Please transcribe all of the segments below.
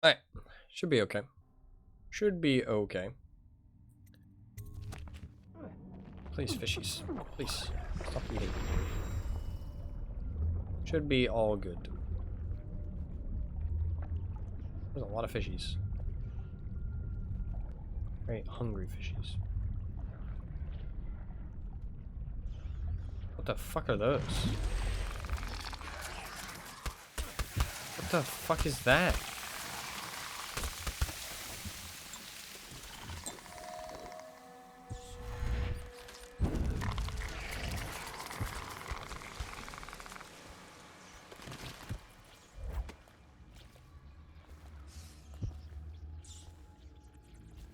Alright. Should be okay. Should be okay. Please, fishies. Please. Stop eating. Should be all good. There's a lot of fishies. Very hungry fishies. What the fuck are those? What the fuck is that?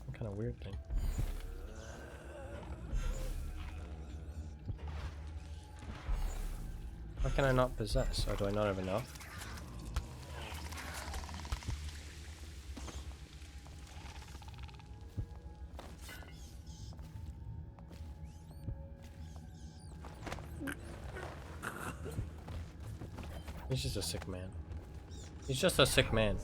What kind of weird thing? How can I not possess? Or do I not have enough? He's just a sick man. He's just a sick man.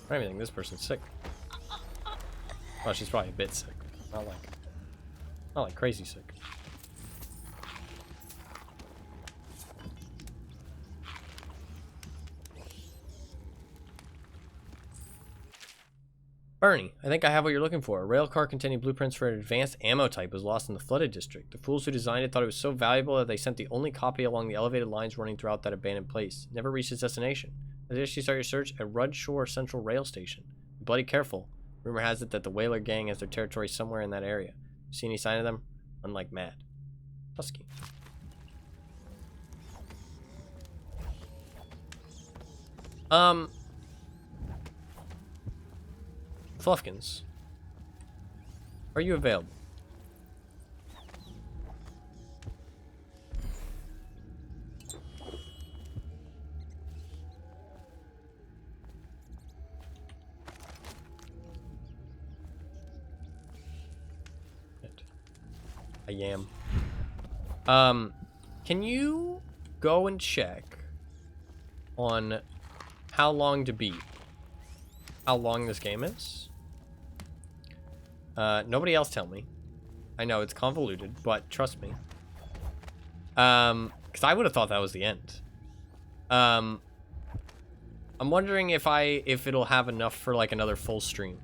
I don't even think this person's sick. Well, she's probably a bit sick. Not like crazy sick. Bernie, I think I have what you're looking for. A rail car containing blueprints for an advanced ammo type was lost in the flooded district. The fools who designed it thought it was so valuable that they sent the only copy along the elevated lines running throughout that abandoned place. It never reached its destination. I suggest you start your search at Rudd Shore Central Rail Station. Be bloody careful. Rumor has it that the Whaler Gang has their territory somewhere in that area. See any sign of them? Unlike Mad. Husky. Fluffkins. Are you available? I am. Can you go and check on how long to beat? How long this game is? Nobody else tell me. I know it's convoluted, but trust me. Because I would have thought that was the end. I'm wondering if it'll have enough for like another full stream.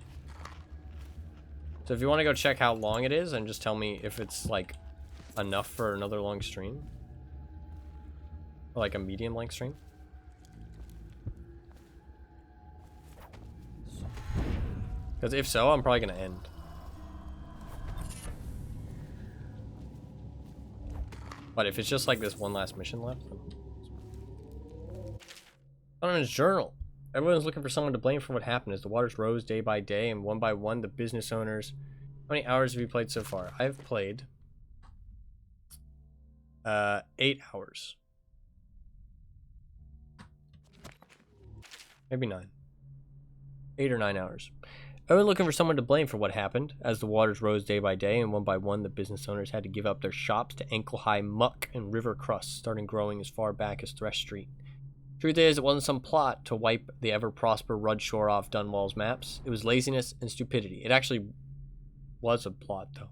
So if you want to go check how long it is and just tell me if it's like enough for another long stream. Or like a medium length stream. Because if so, I'm probably going to end. But if it's just like this one last mission left. On his journal. Everyone's looking for someone to blame for what happened as the waters rose day by day and one by one the business owners. How many hours have you played so far? I've played 8 hours. Maybe 9. 8 or 9 hours. Everyone looking for someone to blame for what happened. As the waters rose day by day and one by one the business owners had to give up their shops to ankle-high muck and river crusts starting growing as far back as Thresh Street. Truth is, it wasn't some plot to wipe the ever-prosper Rudd Shore off Dunwall's maps. It was laziness and stupidity. It actually was a plot, though.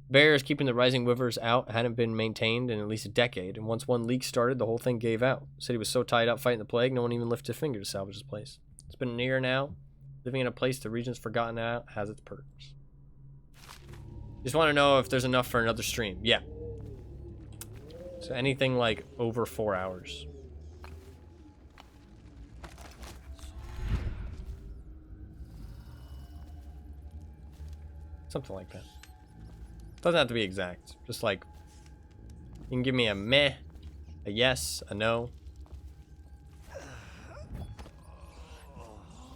Barriers keeping the rising rivers out hadn't been maintained in at least a decade, and once one leak started, the whole thing gave out. The city was so tied up fighting the plague, no one even lifted a finger to salvage this place. It's been a year now. Living in a place the region's forgotten about has its perks. Just want to know if there's enough for another stream. Yeah. So anything like over 4 hours. Something like that. Doesn't have to be exact. Just like, you can give me a meh, a yes, a no.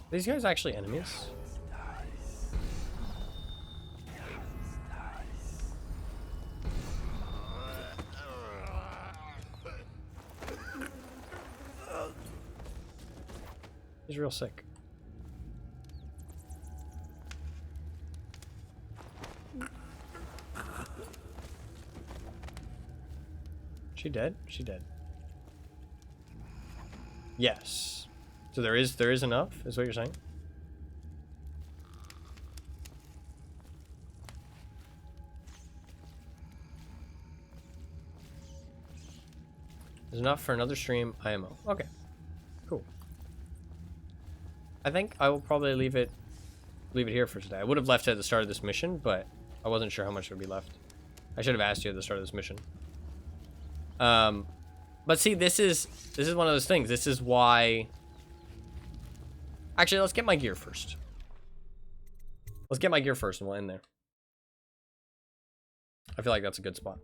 Are these guys actually enemies? He's real sick. She dead? She dead. Yes. So there is enough, is what you're saying? There's enough for another stream IMO. Okay. Cool. I think I will probably leave it here for today. I would have left it at the start of this mission, but I wasn't sure how much would be left. I should have asked you at the start of this mission. But see, this is one of those things. This is why. Actually, let's get my gear first. Let's get my gear first, and we'll end there. I feel like that's a good spot.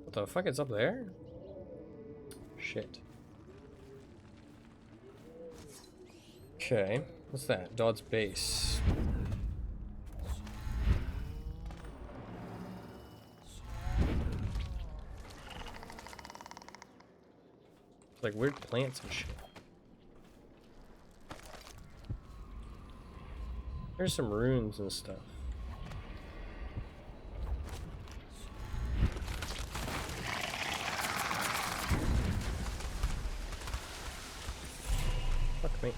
What the fuck is up there? Shit. Okay, what's that? Dodd's base. It's like weird plants and shit. There's some runes and stuff. Fuck me.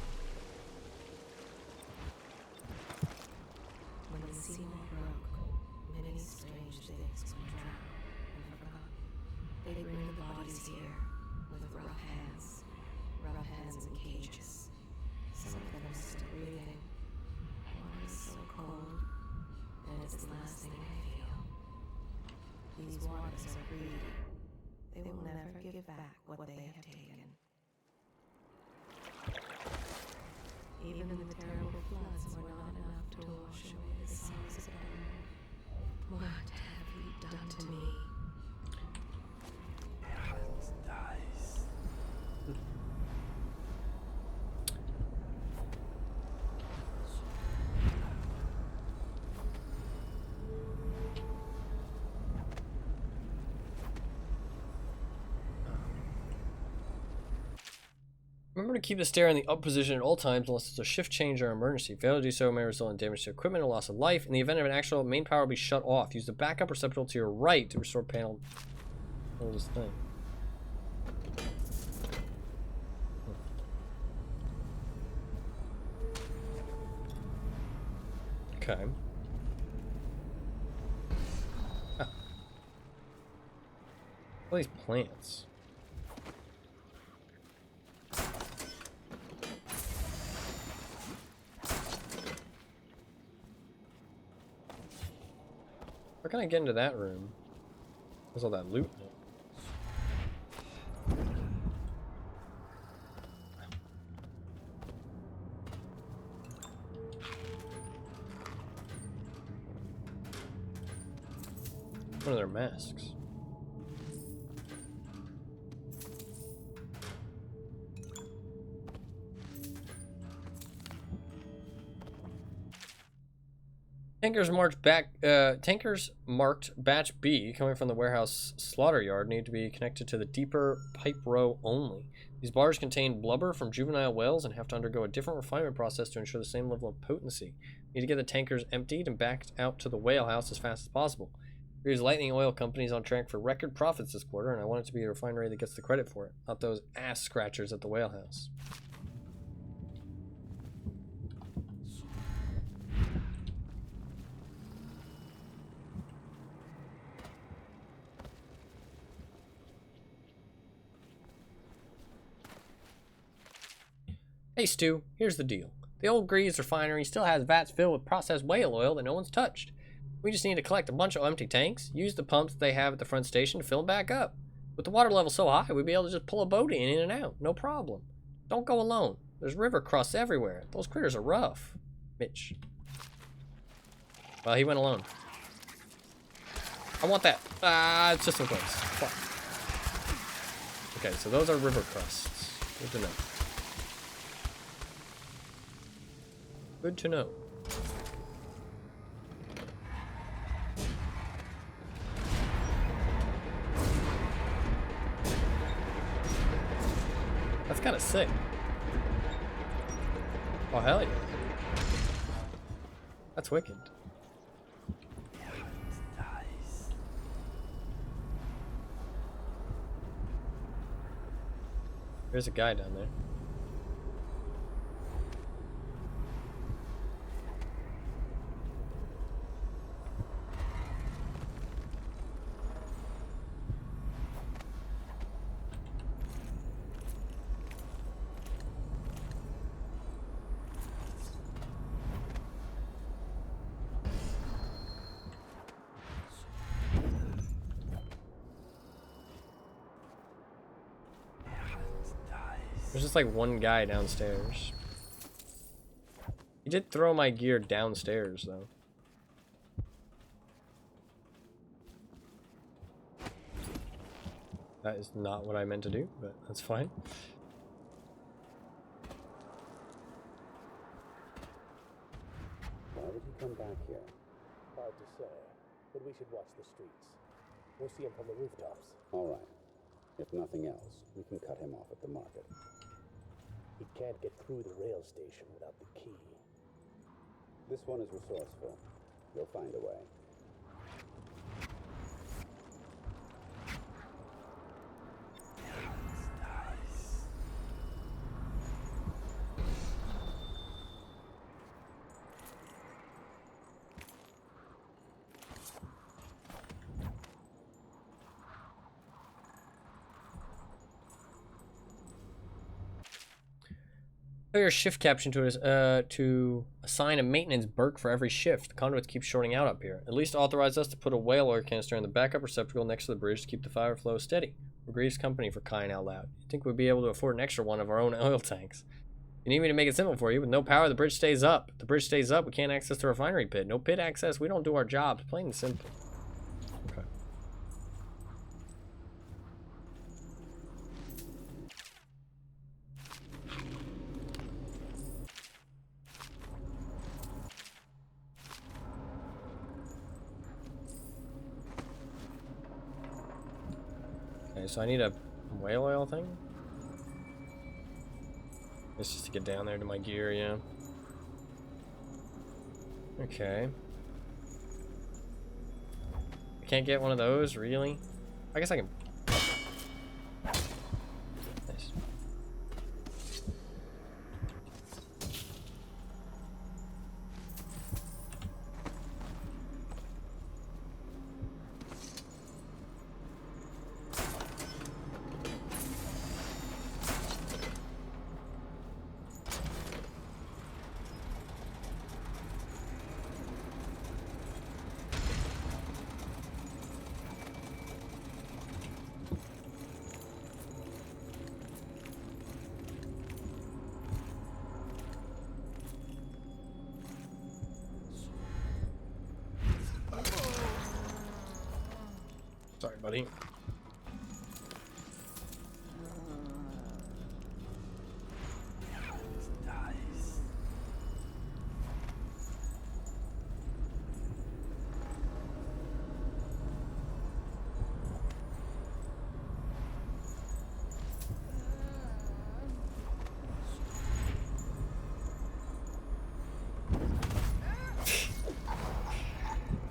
When the sea broke, many strange things were drowned and forgotten. They bring the bodies here with rough hands in cages. Some of them are still breathing. Water is so cold, and it's the last thing I feel. These waters are greedy. They will never give back what they have taken. Even the terrible floods were not enough to wash away the songs of them. What have you done to me? Remember to keep the stair in the up position at all times unless it's a shift change or emergency. Failure to do so may result in damage to equipment or loss of life. In the event of an actual main power will be shut off. Use the backup receptacle to your right to restore panel. What is this thing? Okay. Ah. All these plants. Where can I get into that room? There's all that loot in it. One of their masks. Tankers marked batch B coming from the warehouse slaughter yard need to be connected to the deeper pipe row only. These bars contain blubber from juvenile whales and have to undergo a different refinement process to ensure the same level of potency. We need to get the tankers emptied and backed out to the whale house as fast as possible. Here's Lightning Oil Company is on track for record profits this quarter, and I want it to be a refinery that gets the credit for it, not those ass scratchers at the whale house. Hey Stu, here's the deal. The old Grease refinery still has vats filled with processed whale oil that no one's touched. We just need to collect a bunch of empty tanks, use the pumps they have at the front station to fill them back up. With the water level so high, we'd be able to just pull a boat in and out, no problem. Don't go alone. There's river crusts everywhere. Those critters are rough. Mitch. Well, he went alone. I want that. It's just in place. Fuck. Okay, so those are river crusts. Good to know. Good to know. kind of sick. Oh, hell yeah. That's wicked. There's a guy down there. There's just like one guy downstairs. He did throw my gear downstairs though. That is not what I meant to do, but that's fine. Why would he come back here? Hard to say, but we should watch the streets. We'll see him from the rooftops. All right. If nothing else, we can cut him off at the market. He can't get through the rail station without the key. This one is resourceful. You'll find a way. Put your shift caption to assign a maintenance berk for every shift. The conduits keep shorting out up here. At least authorize us to put a whale oil canister in the backup receptacle next to the bridge to keep the fire flow steady. We're Greaves Company for crying out loud. You think we'd be able to afford an extra one of our own oil tanks? You need me to make it simple for you. With no power, the bridge stays up. If the bridge stays up, we can't access the refinery pit. No pit access, we don't do our jobs. Plain and simple. Okay. Okay, so I need a whale oil thing? It's just to get down there to my gear, yeah. Okay. I can't get one of those, really? I guess I can. Nice. Sorry, buddy.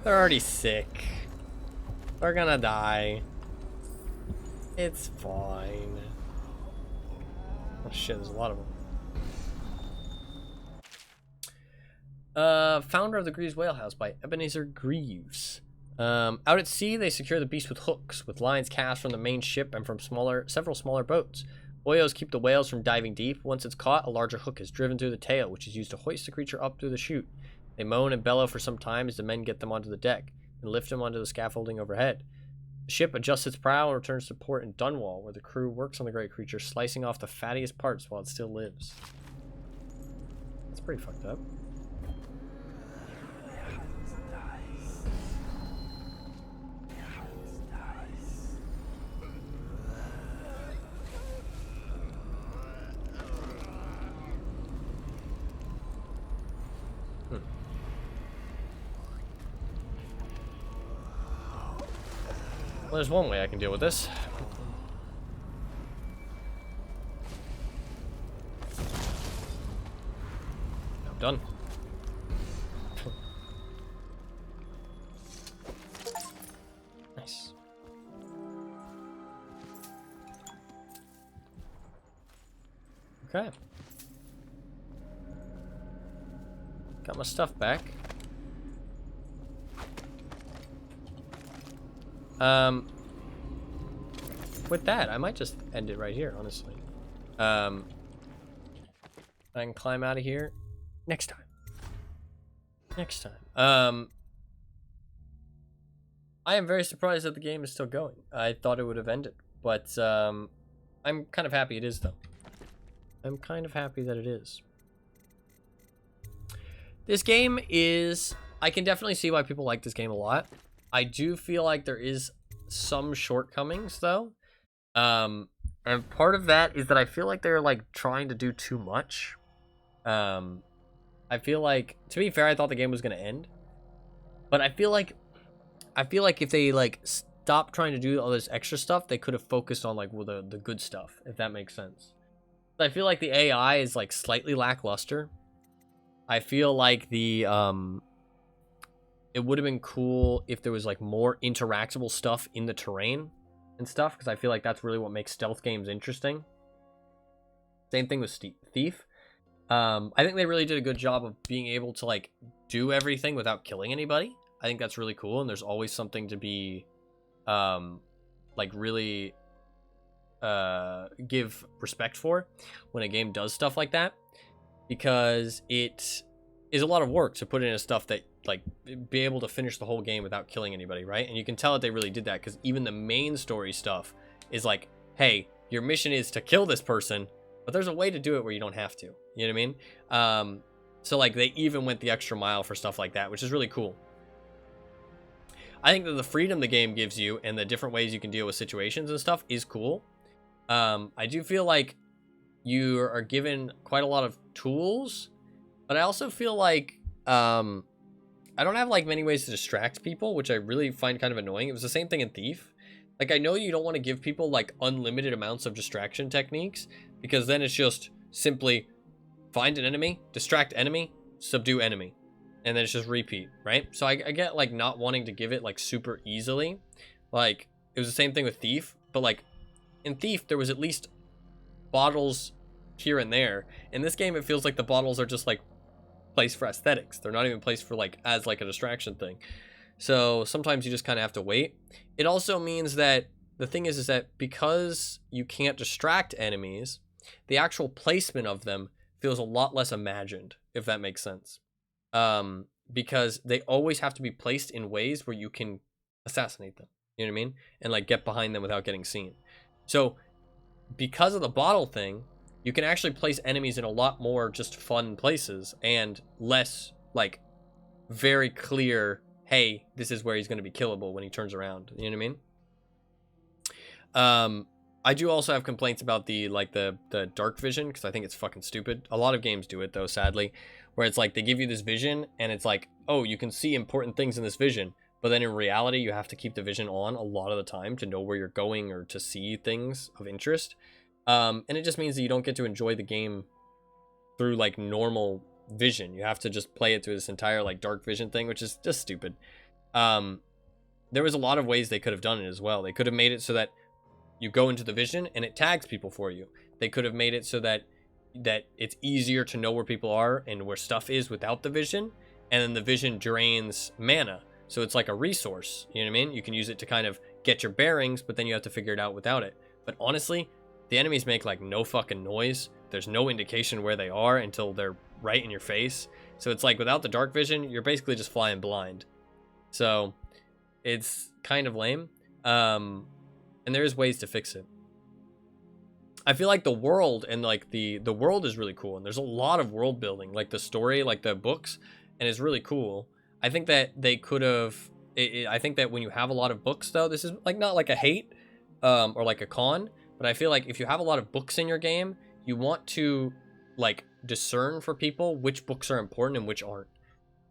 They're already sick. They're gonna die. It's fine. Oh shit, there's a lot of them. Founder of the Greaves Whale House by Ebenezer Greaves. Out at sea, they secure the beast with hooks, with lines cast from the main ship and from several smaller boats. Boyos keep the whales from diving deep. Once it's caught, a larger hook is driven through the tail, which is used to hoist the creature up through the chute. They moan and bellow for some time as the men get them onto the deck and lift them onto the scaffolding overhead. The ship adjusts its prow and returns to port in Dunwall, where the crew works on the great creature, slicing off the fattiest parts while it still lives. That's pretty fucked up. Well, there's one way I can deal with this. Done. Nice. Okay. Got my stuff back. With that, I might just end it right here, honestly. I can climb out of here next time. Next time. I am very surprised that the game is still going. I thought it would have ended, but I'm kind of happy it is, though. I'm kind of happy that it is. This game is... I can definitely see why people like this game a lot. I do feel like there is some shortcomings, though. And part of that is that I feel like they're, like, trying to do too much. I feel like... To be fair, I thought the game was going to end. But I feel like if they, like, stopped trying to do all this extra stuff, they could have focused on, like, well, the good stuff, if that makes sense. I feel like the AI is, like, slightly lackluster. I feel like the, it would have been cool if there was, like, more interactable stuff in the terrain and stuff, because I feel like that's really what makes stealth games interesting. Same thing with Thief. I think they really did a good job of being able to, like, do everything without killing anybody. I think that's really cool, and there's always something to be, like, really... give respect for when a game does stuff like that, because it is a lot of work to put in a stuff that, like, be able to finish the whole game without killing anybody, right? And you can tell that they really did that, because even the main story stuff is like, hey, your mission is to kill this person, but there's a way to do it where you don't have to. You know what I mean? So, like, they even went the extra mile for stuff like that, which is really cool. I think that the freedom the game gives you and the different ways you can deal with situations and stuff is cool. I do feel like you are given quite a lot of tools, but I also feel like I don't have, like, many ways to distract people, which I really find kind of annoying. It was the same thing in Thief. Like, I know you don't want to give people, like, unlimited amounts of distraction techniques, because then it's just simply find an enemy, distract enemy, subdue enemy, and then it's just repeat, right? So I get, like, not wanting to give it, like, super easily. Like, it was the same thing with Thief, but, like, in Thief, there was at least bottles here and there. In this game, it feels like the bottles are just, like, placed for aesthetics. They're not even placed for, like, as, like, a distraction thing. So sometimes you just kind of have to wait. It also means that the thing is that because you can't distract enemies, the actual placement of them feels a lot less imagined, if that makes sense. Because they always have to be placed in ways where you can assassinate them. You know what I mean? And, like, get behind them without getting seen. So, because of the bottle thing, you can actually place enemies in a lot more just fun places and less, like, very clear, hey, this is where he's going to be killable when he turns around. You know what I mean? I do also have complaints about the dark vision, because I think it's fucking stupid. A lot of games do it, though, sadly, where it's like they give you this vision and it's like, oh, you can see important things in this vision. But then in reality, you have to keep the vision on a lot of the time to know where you're going or to see things of interest. And it just means that you don't get to enjoy the game through, like, normal vision. You have to just play it through this entire, like, dark vision thing, which is just stupid. There was a lot of ways they could have done it as well. They could have made it so that you go into the vision and it tags people for you. They could have made it so that it's easier to know where people are and where stuff is without the vision. And then the vision drains mana. So it's like a resource, you know what I mean? You can use it to kind of get your bearings, but then you have to figure it out without it. But honestly, the enemies make, like, no fucking noise. There's no indication where they are until they're right in your face. So it's like, without the dark vision, you're basically just flying blind. So it's kind of lame. And there's ways to fix it. I feel like the world and, like, the world is really cool. And there's a lot of world building, like the story, like the books, and it's really cool. I think that they could have... I think that when you have a lot of books, though, this is, like, not like a hate or like a con, but I feel like if you have a lot of books in your game, you want to, like, discern for people which books are important and which aren't.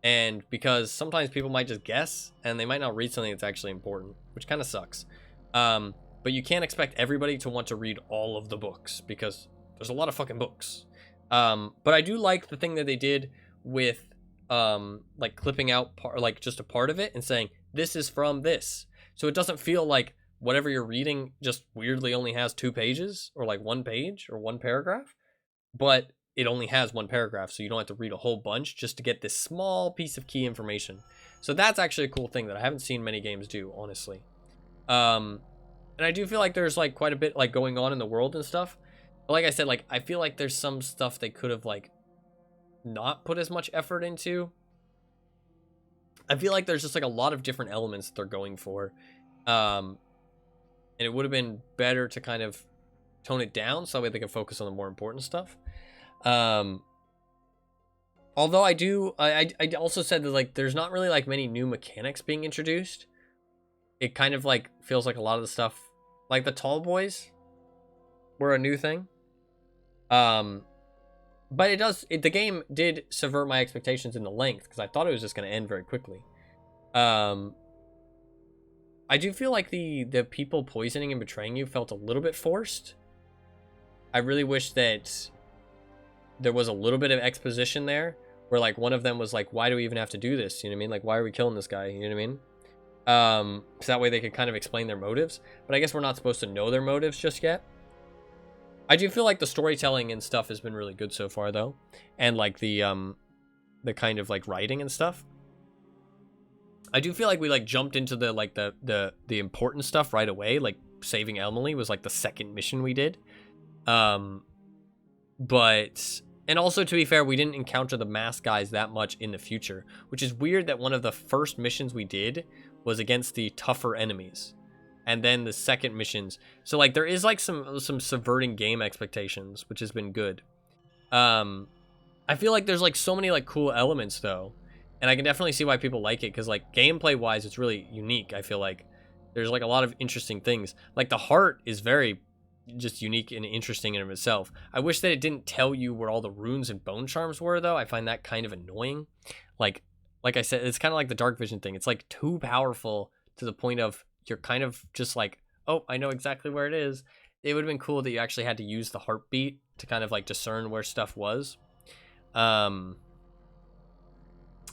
And because sometimes people might just guess, and they might not read something that's actually important, which kind of sucks. But you can't expect everybody to want to read all of the books, because there's a lot of fucking books. But I do like the thing that they did with like clipping out like just a part of it and saying this is from this, so it doesn't feel like whatever you're reading just weirdly only has 2 pages or like 1 page or 1 paragraph, but it only has 1 paragraph, so you don't have to read a whole bunch just to get this small piece of key information. So that's actually a cool thing that I haven't seen many games do, honestly. And I do feel like there's like quite a bit like going on in the world and stuff. But like I said, like I feel like there's some stuff they could have like not put as much effort into. I feel like there's just like a lot of different elements that they're going for. And it would have been better to kind of tone it down so that way they can focus on the more important stuff. Although I also said that like there's not really like many new mechanics being introduced. It kind of like feels like a lot of the stuff, like the tall boys were a new thing. But the game did subvert my expectations in the length, because I thought it was just going to end very quickly. I do feel like the people poisoning and betraying you felt a little bit forced. I really wish that there was a little bit of exposition there, where like one of them was like, why do we even have to do this? You know what I mean? Like, why are we killing this guy? You know what I mean? So that way they could kind of explain their motives. But I guess we're not supposed to know their motives just yet. I do feel like the storytelling and stuff has been really good so far, though, and like the kind of like writing and stuff. I do feel like we like jumped into the like the important stuff right away. Like saving Emily was like the second mission we did. But and also, to be fair, we didn't encounter the masked guys that much in the future, which is weird that one of the first missions we did was against the tougher enemies. And then the second missions. So like there is like some subverting game expectations, which has been good. I feel like there's like so many like cool elements though. And I can definitely see why people like it, because like gameplay wise it's really unique. I feel like there's like a lot of interesting things. Like the heart is very just unique and interesting in of itself. I wish that it didn't tell you where all the runes and bone charms were though. I find that kind of annoying. Like I said, it's kind of like the dark vision thing. It's like too powerful to the point of you're kind of just like, oh, I know exactly where it is. It would have been cool that you actually had to use the heartbeat to kind of like discern where stuff was. But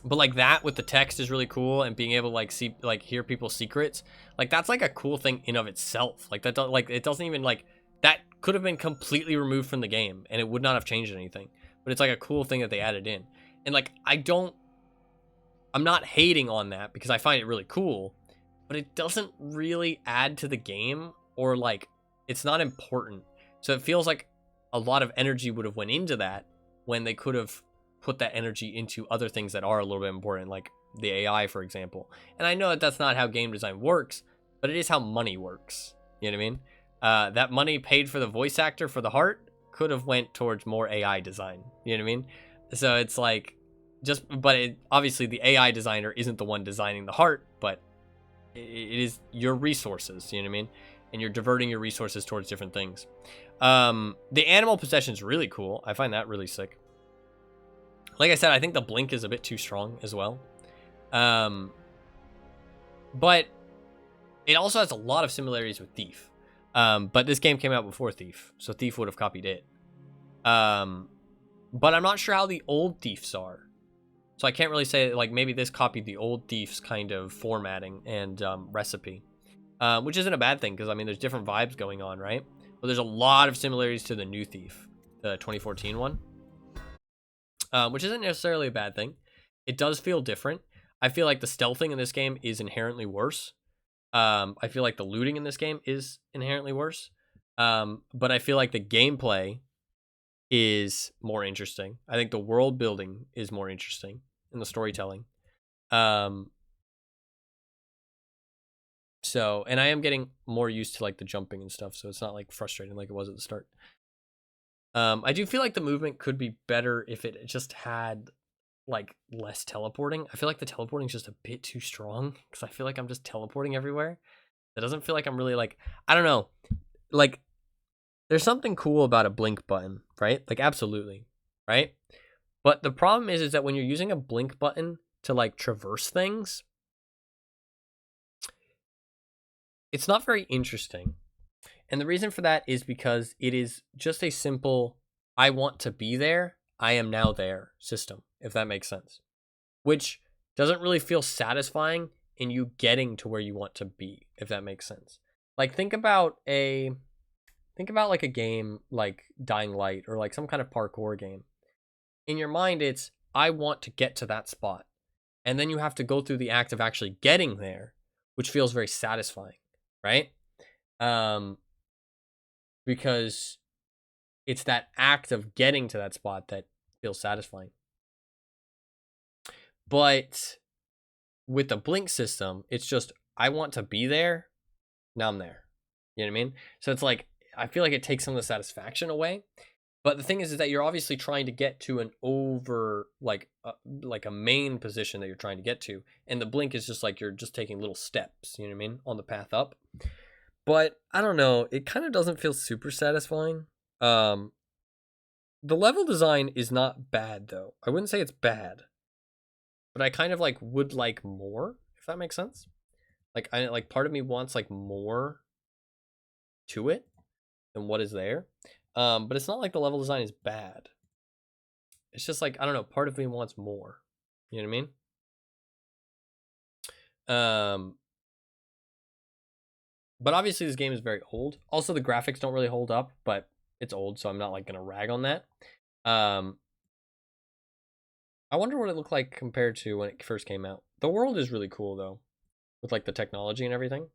like that with the text is really cool, and being able to like see, like hear people's secrets. Like that's like a cool thing in of itself. Like that, like it doesn't even like, that could have been completely removed from the game and it would not have changed anything. But it's like a cool thing that they added in. And like, I'm not hating on that because I find it really cool, but it doesn't really add to the game, or like it's not important. So it feels like a lot of energy would have went into that when they could have put that energy into other things that are a little bit important, like the AI, for example. And I know that that's not how game design works, but it is how money works. You know what I mean? That money paid for the voice actor for the heart could have went towards more AI design. You know what I mean? So it's like, obviously the AI designer isn't the one designing the heart, but it is your resources, you know what I mean? And you're diverting your resources towards different things. The animal possession is really cool. I find that really sick. Like I said, I think the blink is a bit too strong as well. But it also has a lot of similarities with Thief. But this game came out before Thief, so Thief would have copied it. But I'm not sure how the old Thieves are. So I can't really say, like, maybe this copied the old Thief's kind of formatting and recipe. Which isn't a bad thing, because, I mean, there's different vibes going on, right? But there's a lot of similarities to the new Thief, the 2014 one. Which isn't necessarily a bad thing. It does feel different. I feel like the stealthing in this game is inherently worse. I feel like the looting in this game is inherently worse. But I feel like the gameplay is more interesting. I think the world building is more interesting in the storytelling. So, and I am getting more used to like the jumping and stuff, so it's not like frustrating like it was at the start. I do feel like the movement could be better if it just had like less teleporting. I feel like the teleporting is just a bit too strong, because I feel like I'm just teleporting everywhere. It doesn't feel like I'm really like, I don't know, like there's something cool about a blink button, right? Like absolutely, right? But the problem is that when you're using a blink button to like traverse things, it's not very interesting. And the reason for that is because it is just a simple, I want to be there, I am now there system, if that makes sense. Which doesn't really feel satisfying in you getting to where you want to be, if that makes sense. Like think about like a game like Dying Light or like some kind of parkour game. In your mind, it's I want to get to that spot. And then you have to go through the act of actually getting there, which feels very satisfying, right? Because it's that act of getting to that spot that feels satisfying. But with the blink system, it's just I want to be there. Now I'm there. You know what I mean? So it's like I feel like it takes some of the satisfaction away. But the thing is that you're obviously trying to get to an over like a main position that you're trying to get to, and the blink is just like you're just taking little steps. You know what I mean, on the path up. But I don't know. It kind of doesn't feel super satisfying. The level design is not bad though. I wouldn't say it's bad, but I kind of like would like more, if that makes sense. Like I like part of me wants like more to it than what is there. But it's not like the level design is bad. It's just like I don't know, part of me wants more. You know what I mean? But obviously this game is very old. Also the graphics don't really hold up, but it's old, so I'm not like gonna rag on that. I wonder what it looked like compared to when it first came out. The world is really cool though, with like the technology and everything.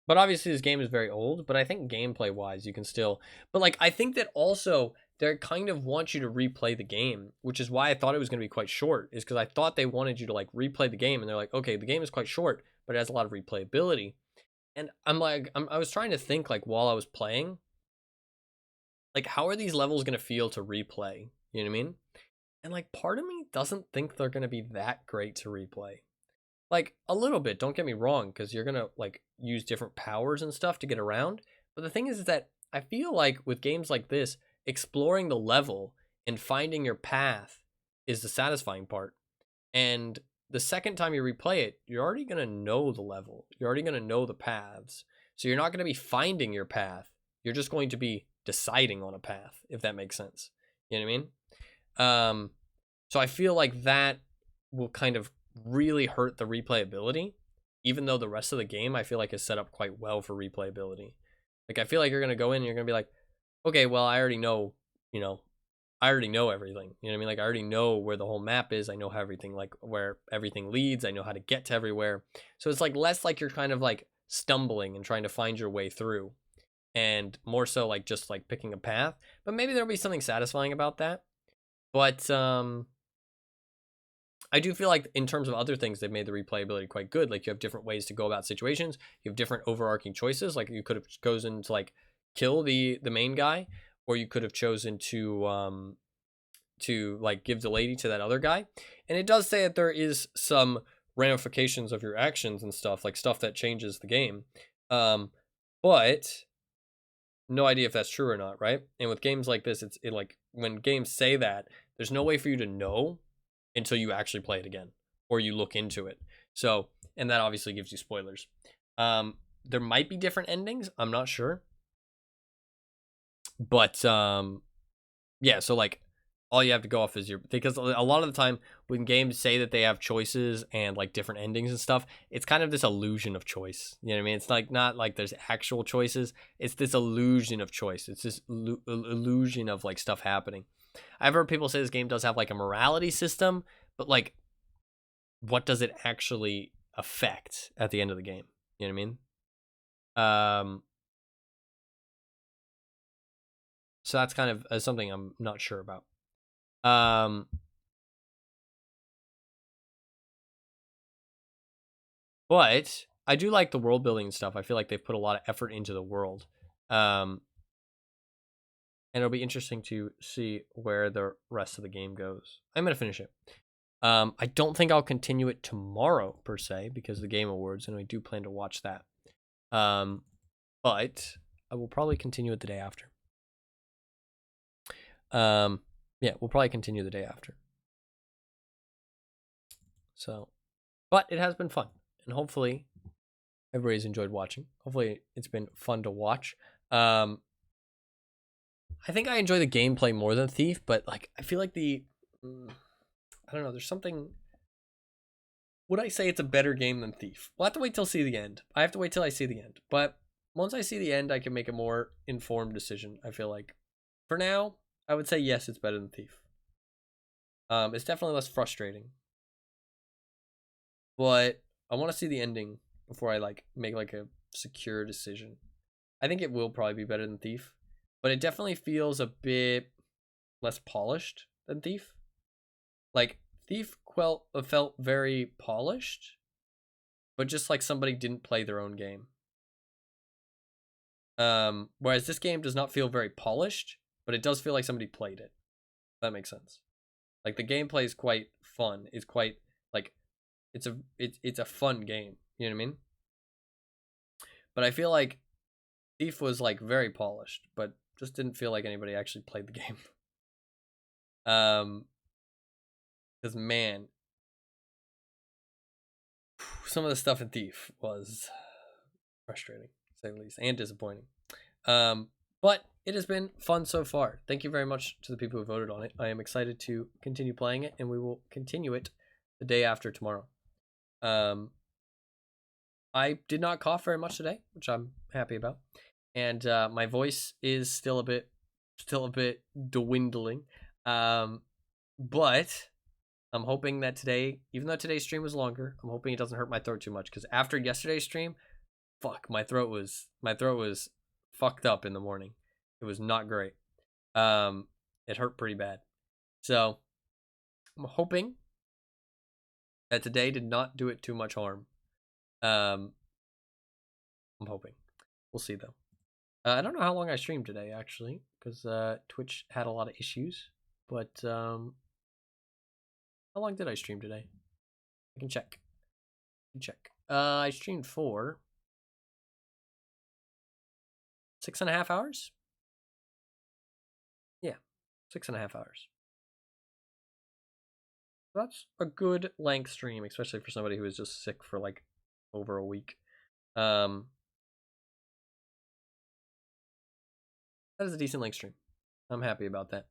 But obviously this game is very old, but I think gameplay wise you can still, but like I think that also they kind of want you to replay the game, which is why I thought it was going to be quite short, is because I thought they wanted you to like replay the game, and they're like, okay, the game is quite short, but it has a lot of replayability. And I'm like, I was trying to think like while I was playing, like how are these levels going to feel to replay? You know what I mean? And like part of me doesn't think they're going to be that great to replay. Like a little bit, don't get me wrong, because you're gonna like use different powers and stuff to get around. But the thing is that I feel like with games like this, exploring the level and finding your path is the satisfying part. And the second time you replay it, you're already gonna know the level. You're already gonna know the paths. So you're not gonna be finding your path. You're just going to be deciding on a path, if that makes sense. You know what I mean? So I feel like that will kind of really hurt the replayability, even though the rest of the game I feel like is set up quite well for replayability. Like I feel like you're gonna go in and you're gonna be like, okay, well I already know, I already know everything. You know what I mean? Like I already know where the whole map is. I know how everything, like where everything leads. I know how to get to everywhere. So it's like less like you're kind of like stumbling and trying to find your way through, and more so like just like picking a path. But maybe there'll be something satisfying about that. But I do feel like in terms of other things, they've made the replayability quite good. Like you have different ways to go about situations. You have different overarching choices. Like you could have chosen to like kill the main guy, or you could have chosen to like give the lady to that other guy. And it does say that there is some ramifications of your actions and stuff, like stuff that changes the game. But no idea if that's true or not, right? And with games like this, it like when games say that, there's no way for you to know until you actually play it again or you look into it. So, and that obviously gives you spoilers. There might be different endings, I'm not sure. But yeah, so like all you have to go off is because a lot of the time when games say that they have choices and like different endings and stuff, it's kind of this illusion of choice. You know what I mean? It's like not like there's actual choices. It's this illusion of choice. It's this illusion of like stuff happening. I've heard people say this game does have like a morality system, but like what does it actually affect at the end of the game? You know what I mean? So that's kind of something I'm not sure about. But I do like the world building stuff. I feel like they've put a lot of effort into the world. And it'll be interesting to see where the rest of the game goes. I'm going to finish it. I don't think I'll continue it tomorrow, per se, because of the Game Awards, and I do plan to watch that. But I will probably continue it the day after. Yeah, we'll probably continue the day after. So, but it has been fun, and hopefully everybody's enjoyed watching. Hopefully it's been fun to watch. I think I enjoy the gameplay more than Thief, but like I feel like I don't know. There's something. Would I say it's a better game than Thief? We'll have to wait till see the end. I have to wait till I see the end. But once I see the end, I can make a more informed decision. I feel like. For now, I would say yes, it's better than Thief. It's definitely less frustrating. But I want to see the ending before I like make like a secure decision. I think it will probably be better than Thief, but it definitely feels a bit less polished than Thief. Like Thief felt very polished, but just like somebody didn't play their own game. Whereas this game does not feel very polished, but it does feel like somebody played it. If that makes sense. Like the gameplay is quite fun. It's quite like it's a fun game. You know what I mean? But I feel like Thief was like very polished, but just didn't feel like anybody actually played the game. Because man, some of the stuff in Thief was frustrating, to say the least, and disappointing. But it has been fun so far. Thank you very much to the people who voted on it. I am excited to continue playing it, and we will continue it the day after tomorrow. I did not cough very much today, which I'm happy about, and my voice is still a bit dwindling. But I'm hoping that today, even though today's stream was longer, I'm hoping it doesn't hurt my throat too much. Because after yesterday's stream, fuck, my throat was fucked up in the morning. It was not great. It hurt pretty bad. So I'm hoping that today did not do it too much harm. I'm hoping. We'll see though. I don't know how long I streamed today actually, because Twitch had a lot of issues. But how long did I stream today? I can check. I streamed for 6.5 hours. Yeah, 6.5 hours. That's a good length stream, especially for somebody who was just sick for like over a week. That is a decent length stream. I'm happy about that.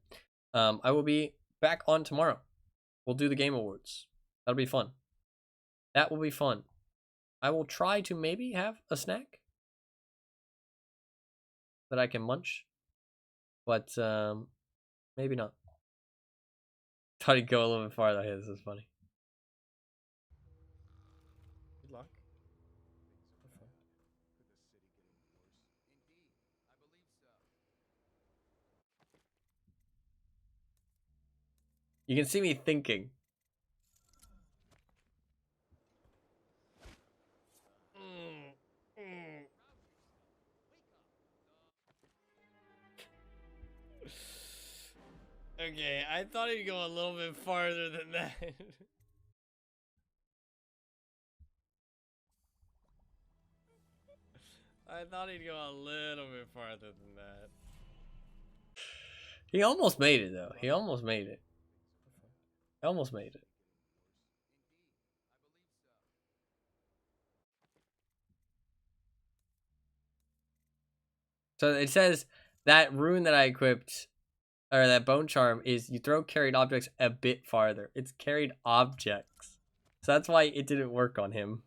I will be back on tomorrow. We'll do the Game Awards. That'll be fun. That will be fun. I will try to maybe have a snack that I can munch, but maybe not. Thought he'd go a little bit farther. Hey, this is funny. Good luck. You can see me thinking. Okay, I thought he'd go a little bit farther than that. I thought he'd go a little bit farther than that. He almost made it, though. He almost made it. So it says that rune that I equipped, or that bone charm, is you throw carried objects a bit farther. It's carried objects. So that's why it didn't work on him.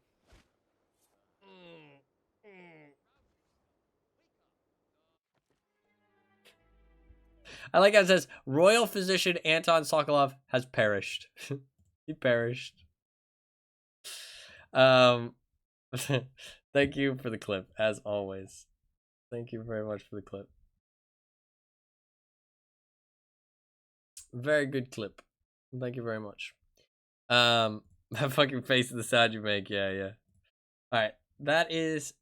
I like how it says, Royal Physician Anton Sokolov has perished. He perished. Thank you for the clip, as always. Thank you very much for the clip. Very good clip. Thank you very much. That fucking face of the sound you make. Yeah. Alright, that is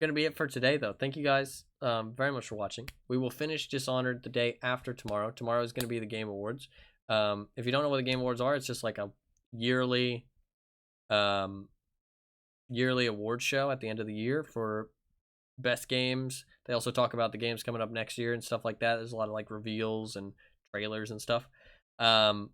gonna be it for today, though. Thank you guys very much for watching. We will finish Dishonored the day after tomorrow. Tomorrow is gonna be the Game Awards. If you don't know what the Game Awards are, it's just like a yearly award show at the end of the year for best games. They also talk about the games coming up next year and stuff like that. There's a lot of like reveals and trailers and stuff. So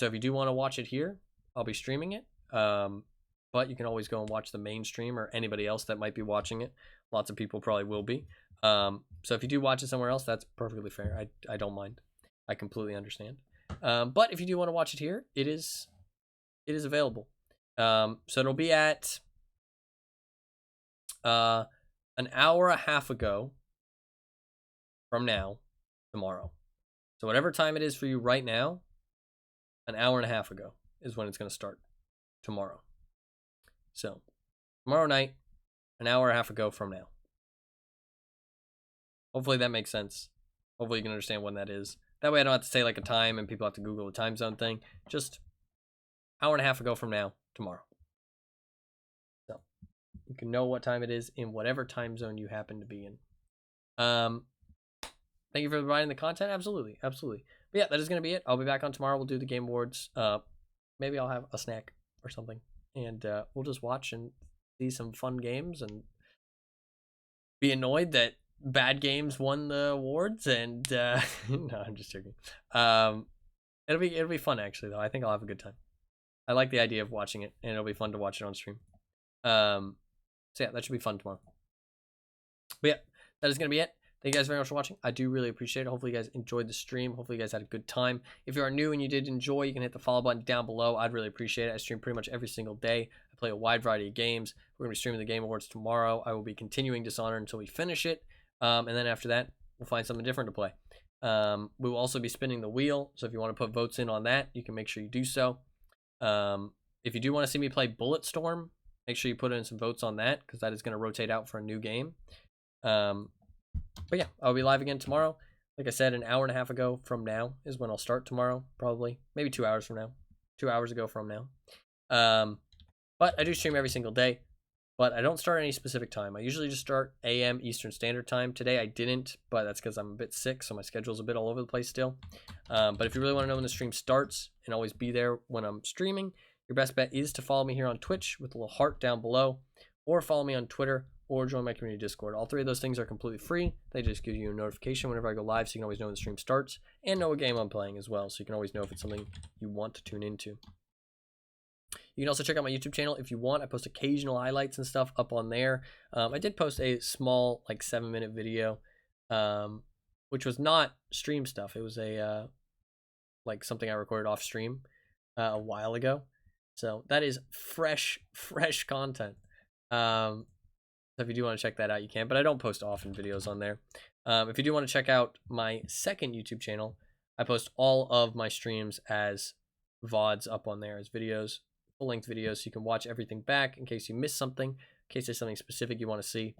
if you do want to watch it here, I'll be streaming it. But you can always go and watch the main stream or anybody else that might be watching it. Lots of people probably will be. So if you do watch it somewhere else, that's perfectly fair. I don't mind. I completely understand. But if you do want to watch it here, it is available. So it'll be at an hour and a half ago from now, tomorrow. So whatever time it is for you right now, an hour and a half ago is when it's going to start tomorrow. So tomorrow night, an hour and a half ago from now. Hopefully that makes sense. Hopefully you can understand when that is. That way I don't have to say like a time and people have to Google the time zone thing. Just hour and a half ago from now, tomorrow. So you can know what time it is in whatever time zone you happen to be in. Thank you for providing the content. Absolutely. Absolutely. But yeah, that is going to be it. I'll be back on tomorrow. We'll do the Game Awards. Maybe I'll have a snack or something. And we'll just watch and see some fun games and be annoyed that bad games won the awards. And no, I'm just joking. It'll be fun actually though. I think I'll have a good time. I like the idea of watching it, and it'll be fun to watch it on stream. So yeah, that should be fun tomorrow. But yeah, that is going to be it. Thank you guys very much for watching. I do really appreciate it. Hopefully you guys enjoyed the stream. Hopefully you guys had a good time. If you are new and you did enjoy, you can hit the follow button down below. I'd really appreciate it. I stream pretty much every single day. I play a wide variety of games. We're going to be streaming the Game Awards tomorrow. I will be continuing Dishonored until we finish it. And then after that, we'll find something different to play. We will also be spinning the wheel. So if you want to put votes in on that, you can make sure you do so. If you do want to see me play Bulletstorm, make sure you put in some votes on that because that is going to rotate out for a new game. But yeah, I'll be live again tomorrow. Like I said, an hour and a half ago from now is when I'll start tomorrow, probably. Maybe 2 hours from now. 2 hours ago from now. But I do stream every single day. But I don't start at any specific time. I usually just start AM Eastern Standard Time. Today I didn't, but that's because I'm a bit sick, so my schedule's a bit all over the place still. But if you really want to know when the stream starts and always be there when I'm streaming, your best bet is to follow me here on Twitch with a little heart down below, or follow me on Twitter, or join my community Discord. All three of those things are completely free. They just give you a notification whenever I go live, so you can always know when the stream starts, and know what game I'm playing as well, so you can always know if it's something you want to tune into. You can also check out my YouTube channel if you want. I post occasional highlights and stuff up on there. I did post a small, like 7-minute video, which was not stream stuff. It was a like something I recorded off stream a while ago. So that is fresh content. So if you do want to check that out, you can. But I don't post often videos on there. If you do want to check out my second YouTube channel, I post all of my streams as VODs up on there as videos. Full-length videos, so you can watch everything back in case you missed something, in case there's something specific you want to see.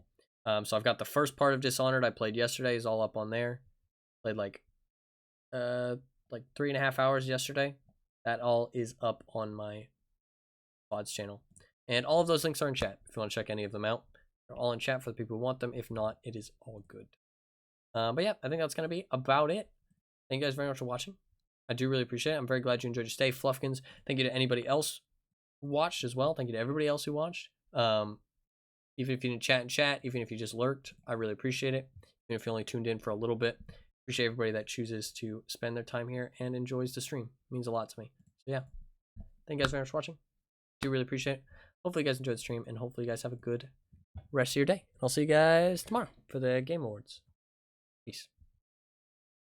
So I've got the first part of Dishonored I played yesterday is all up on there. Played like 3.5 hours yesterday. That all is up on my VODs channel. And all of those links are in chat if you want to check any of them out. They're all in chat for the people who want them. If not, it is all good. But yeah, I think that's going to be about it. Thank you guys very much for watching. I do really appreciate it. I'm very glad you enjoyed your stay, Fluffkins. Thank you to anybody else watched as well. Thank you to everybody else who watched. Even if you didn't chat, even if you just lurked, I really appreciate it. Even if you only tuned in for a little bit, appreciate everybody that chooses to spend their time here and enjoys the stream. It means a lot to me. So yeah, thank you guys very much for watching. Do really appreciate it. Hopefully you guys enjoyed the stream, and hopefully you guys have a good rest of your day. I'll see you guys tomorrow for the Game Awards. Peace.